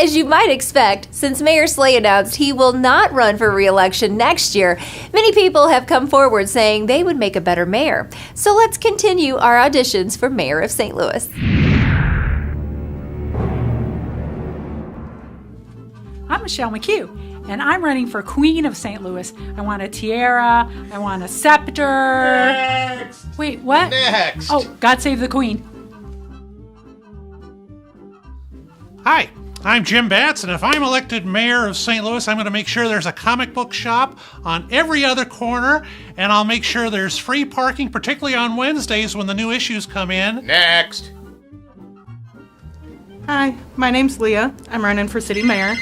As you might expect, since Mayor Slay announced he will not run for re-election next year, many people have come forward saying they would make a better mayor. So let's continue our auditions for Mayor of St. Louis. I'm Michelle McHugh, and I'm running for Queen of St. Louis. I want a tiara, I want a scepter. Next! Wait, what? Next! Oh, God save the Queen. Hi, I'm Jim Batts, and if I'm elected mayor of St. Louis, I'm going to make sure there's a comic book shop on every other corner, and I'll make sure there's free parking, particularly on Wednesdays when the new issues come in. Next! Hi, my name's Leah. I'm running for city mayor.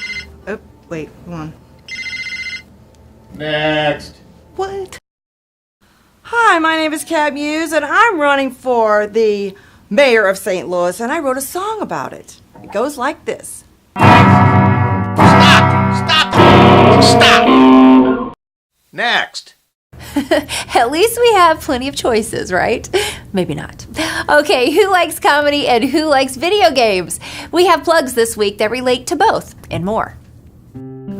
Oh, wait, hold on. Next! What? Hi, my name is Kat Muse, and I'm running for the mayor of St. Louis, and I wrote a song about it. It goes like this. Stop! Next! At least we have plenty of choices, right? Maybe not. Okay, who likes comedy and who likes video games? We have plugs this week that relate to both and more.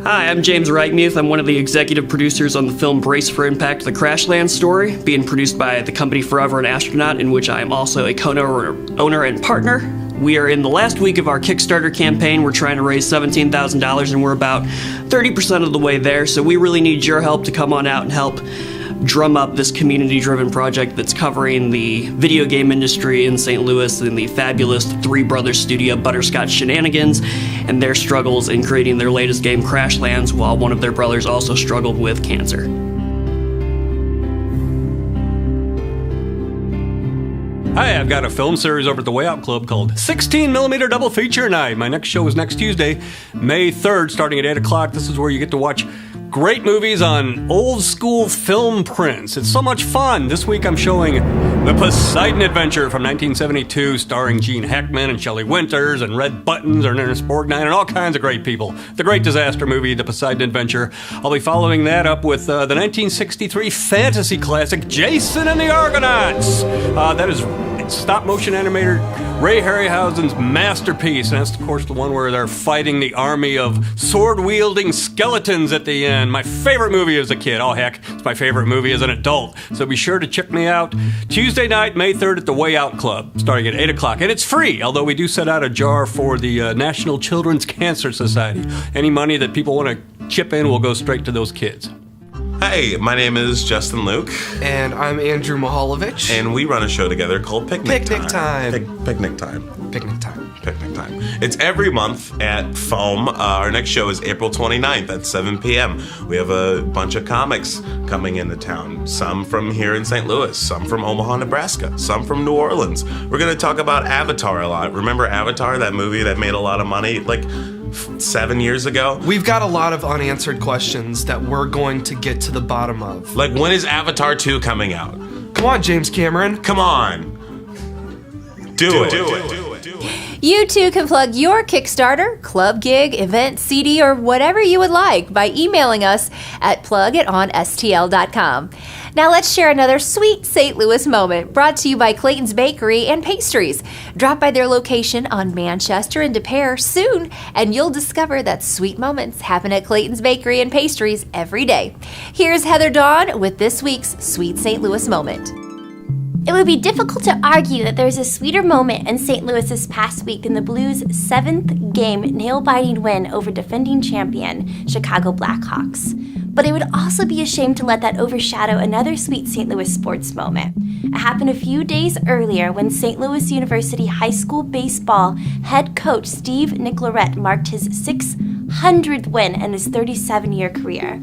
Hi, I'm James Reitmuth. I'm one of the executive producers on the film Brace for Impact, the Crashland story, being produced by the company Forever an Astronaut, in which I am also a co-owner and partner. We are in the last week of our Kickstarter campaign. We're trying to raise $17,000, and we're about 30% of the way there, so we really need your help to come on out and help drum up this community-driven project that's covering the video game industry in St. Louis and the fabulous Three Brothers studio Butterscotch Shenanigans and their struggles in creating their latest game Crashlands while one of their brothers also struggled with cancer. Hi, I've got a film series over at the Way Out Club called 16mm Double Feature Night. My next show is next Tuesday, May 3rd, starting at 8 o'clock. This is where you get to watch great movies on old school film prints. It's so much fun. This week I'm showing The Poseidon Adventure from 1972, starring Gene Hackman and Shelley Winters and Red Buttons and Ernest Borgnine and all kinds of great people. The great disaster movie, The Poseidon Adventure. I'll be following that up with the 1963 fantasy classic, Jason and the Argonauts. That is stop-motion animator Ray Harryhausen's masterpiece, and that's, of course, the one where they're fighting the army of sword-wielding skeletons at the end. My favorite movie as a kid. Oh, heck, it's my favorite movie as an adult. So be sure to check me out Tuesday night, May 3rd at the Way Out Club, starting at 8 o'clock. And it's free, although we do set out a jar for the National Children's Cancer Society. Any money that people want to chip in will go straight to those kids. Hi, my name is Justin Luke. And I'm Andrew Mihalovich. And we run a show together called Picnic Time. Picnic Time. It's every month at Foam. Our next show is April 29th at 7 p.m. We have a bunch of comics coming into town. Some from here in St. Louis, some from Omaha, Nebraska, some from New Orleans. We're going to talk about Avatar a lot. Remember Avatar, that movie that made a lot of money? 7 years ago. We've got a lot of unanswered questions that we're going to get to the bottom of. When is Avatar 2 coming out? Come on, James Cameron. Come on. Do it. You too can plug your Kickstarter, club gig, event, CD, or whatever you would like by emailing us at plug@onstl.com. Now let's share another sweet St. Louis moment brought to you by Clayton's Bakery and Pastries. Drop by their location on Manchester and Des Peres soon, and you'll discover that sweet moments happen at Clayton's Bakery and Pastries every day. Here's Heather Dawn with this week's Sweet St. Louis moment. It would be difficult to argue that there's a sweeter moment in St. Louis this past week than the Blues' 7th game nail-biting win over defending champion Chicago Blackhawks. But it would also be a shame to let that overshadow another sweet St. Louis sports moment. It happened a few days earlier when St. Louis University High School baseball head coach Steve Nicoleret marked his 600th win in his 37-year career.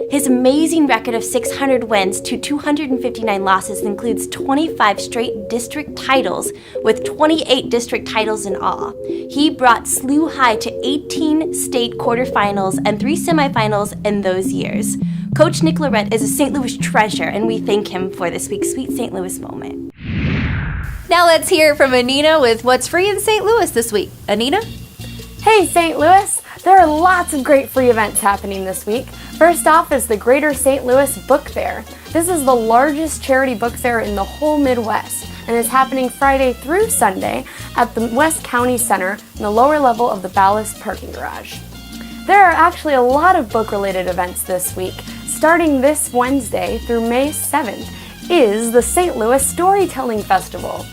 His amazing record of 600 wins to 259 losses includes 25 straight district titles, with 28 district titles in all. He brought SLU High to 18 state quarterfinals and 3 semifinals in those years. Coach Nicoleret is a St. Louis treasure, and we thank him for this week's Sweet St. Louis moment. Now let's hear from Anina with what's free in St. Louis this week. Anina? Hey, St. Louis! There are lots of great free events happening this week. First off is the Greater St. Louis Book Fair. This is the largest charity book fair in the whole Midwest. and is happening Friday through Sunday at the West County Center in the lower level of the Ballast parking garage. There are actually a lot of book-related events this week. Starting this Wednesday through May 7th is the St. Louis Storytelling Festival.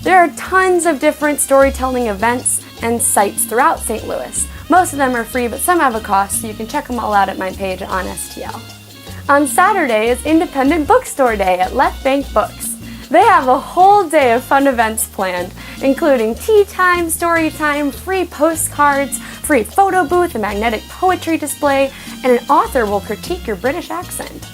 There are tons of different storytelling events and sites throughout St. Louis. Most of them are free, but some have a cost, so you can check them all out at my page at OnStL. On Saturday is Independent Bookstore Day at Left Bank Books. They have a whole day of fun events planned, including tea time, story time, free postcards, free photo booth, a magnetic poetry display, and an author will critique your British accent.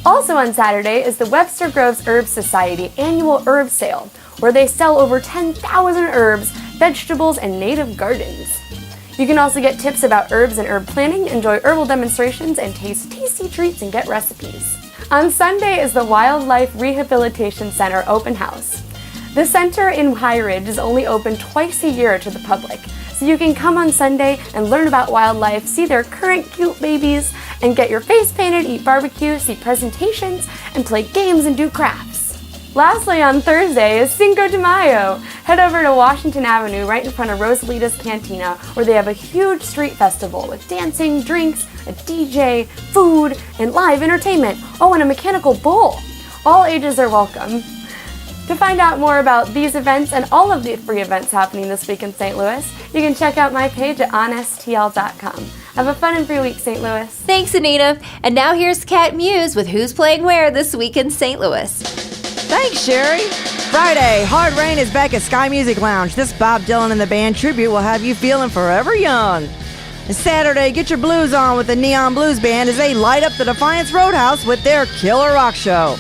Also on Saturday is the Webster Groves Herb Society annual herb sale, where they sell over 10,000 herbs, vegetables, and native gardens. You can also get tips about herbs and herb planting, enjoy herbal demonstrations, and taste tasty treats and get recipes. On Sunday is the Wildlife Rehabilitation Center open house. The center in High Ridge is only open twice a year to the public, so you can come on Sunday and learn about wildlife, see their current cute babies, and get your face painted, eat barbecue, see presentations, and play games and do crafts. Lastly, on Thursday is Cinco de Mayo. Head over to Washington Avenue right in front of Rosalita's Cantina, where they have a huge street festival with dancing, drinks, a DJ, food, and live entertainment. Oh, and a mechanical bull. All ages are welcome. To find out more about these events and all of the free events happening this week in St. Louis, you can check out my page at OnStL.com. Have a fun and free week, St. Louis. Thanks, Anita. And now here's Kat Muse with Who's Playing Where this week in St. Louis. Thanks, Sherry. Friday, Hard Rain is back at Sky Music Lounge. This Bob Dylan and the Band tribute will have you feeling forever young. And Saturday, get your blues on with the Neon Blues Band as they light up the Defiance Roadhouse with their killer rock show.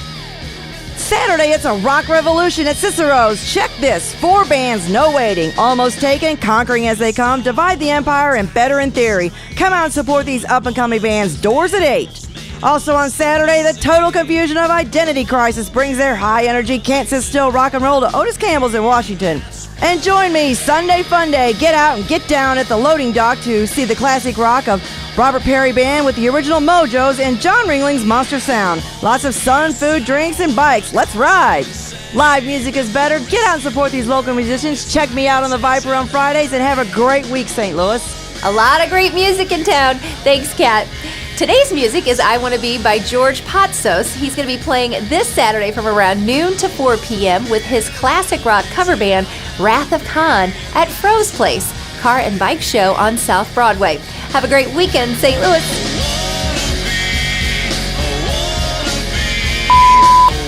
Saturday, it's a rock revolution at Cicero's. Check this. 4 bands, no waiting. Almost Taken, Conquering As They Come, Divide the Empire, and Better in Theory. Come out and support these up-and-coming bands. Doors at 8. Also on Saturday, the Total Confusion of Identity Crisis brings their high-energy, can't-sit-still rock and roll to Otis Campbell's in Washington. And join me, Sunday Fun Day. Get out and get down at the loading dock to see the classic rock of Robert Perry Band with the original Mojos and John Ringling's Monster Sound. Lots of sun, food, drinks, and bikes. Let's ride. Live music is better. Get out and support these local musicians. Check me out on the Viper on Fridays and have a great week, St. Louis. A lot of great music in town. Thanks, Kat. Today's music is I Wanna Be by George Patsos. He's going to be playing this Saturday from around noon to 4 p.m. with his classic rock cover band, Wrath of Khan, at Froze Place, car and bike show on South Broadway. Have a great weekend, St. Louis.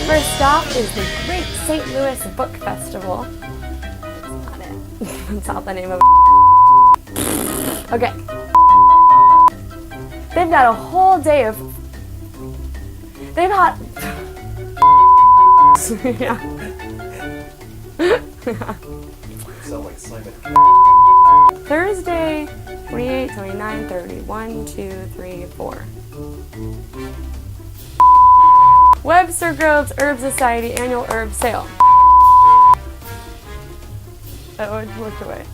First off is the Great St. Louis Book Festival. That's not it. That's not the name of it. Okay. They've got a whole day of... They've got... yeah. Thursday, 28, 29, 30. 1, 2, 3, 4. Webster Groves Herb Society Annual Herb Sale. Oh, I looked away.